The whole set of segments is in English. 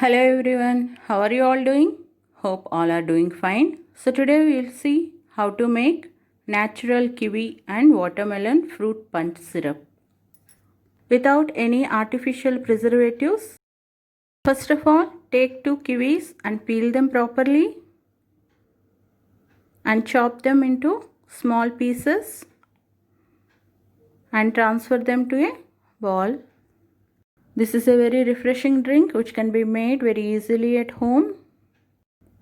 Hello everyone, how are you all doing? Hope all are doing fine. So today we will see how to make natural kiwi and watermelon fruit punch syrup without any artificial preservatives. First of all, take 2 kiwis and peel them properly and chop them into small pieces and transfer them to a bowl. This is a very refreshing drink which can be made very easily at home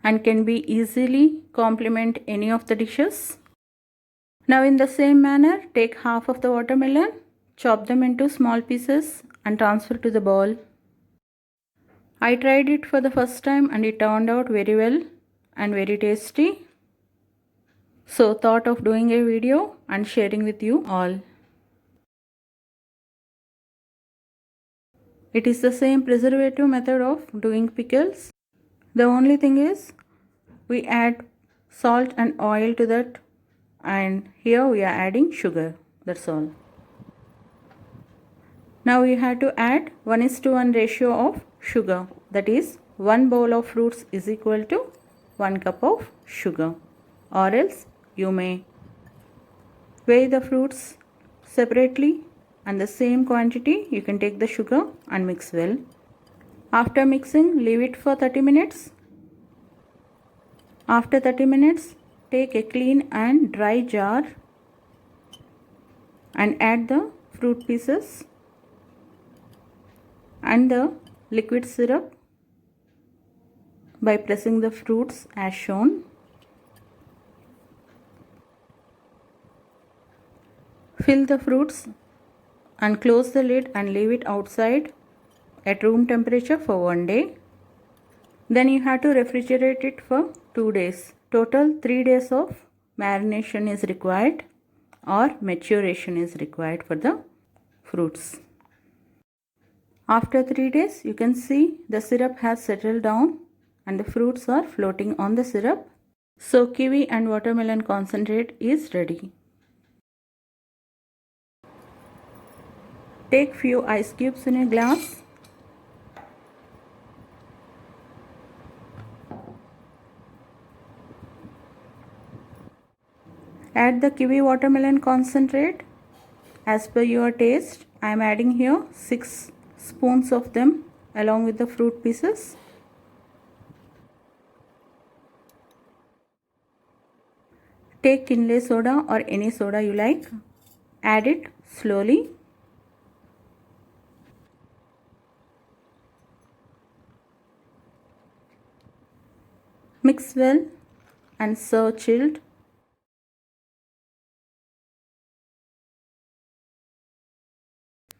and can be easily complement any of the dishes. Now in the same manner, take half of the watermelon, chop them into small pieces and transfer to the bowl. I tried it for the first time and it turned out very well and very tasty. So thought of doing a video and sharing with you all. It is the same preservative method of doing pickles. The only thing is we add salt and oil to that, and here we are adding sugar. That's all. Now we have to add 1:1 ratio of sugar. That is 1 bowl of fruits is equal to 1 cup of sugar. Or else you may weigh the fruits separately and the same quantity you can take the sugar and mix well. After mixing, leave it for 30 minutes. After 30 minutes, take a clean and dry jar and add the fruit pieces and the liquid syrup by pressing the fruits as shown. Fill the fruits and close the lid and leave it outside at room temperature for 1 day. Then you have to refrigerate it for 2 days. Total 3 days of marination is required or maturation is required for the fruits. After 3 days, you can see the syrup has settled down and the fruits are floating on the syrup. So kiwi and watermelon concentrate is ready. Take few ice cubes in a glass. Add the kiwi watermelon concentrate as per your taste. I am adding here 6 spoons of them along with the fruit pieces. Take Kinley soda or any soda you like. Add it slowly. Mix well and serve chilled.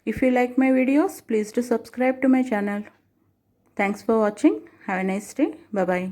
If you like my videos, please do subscribe to my channel. Thanks for watching. Have a nice day. Bye bye.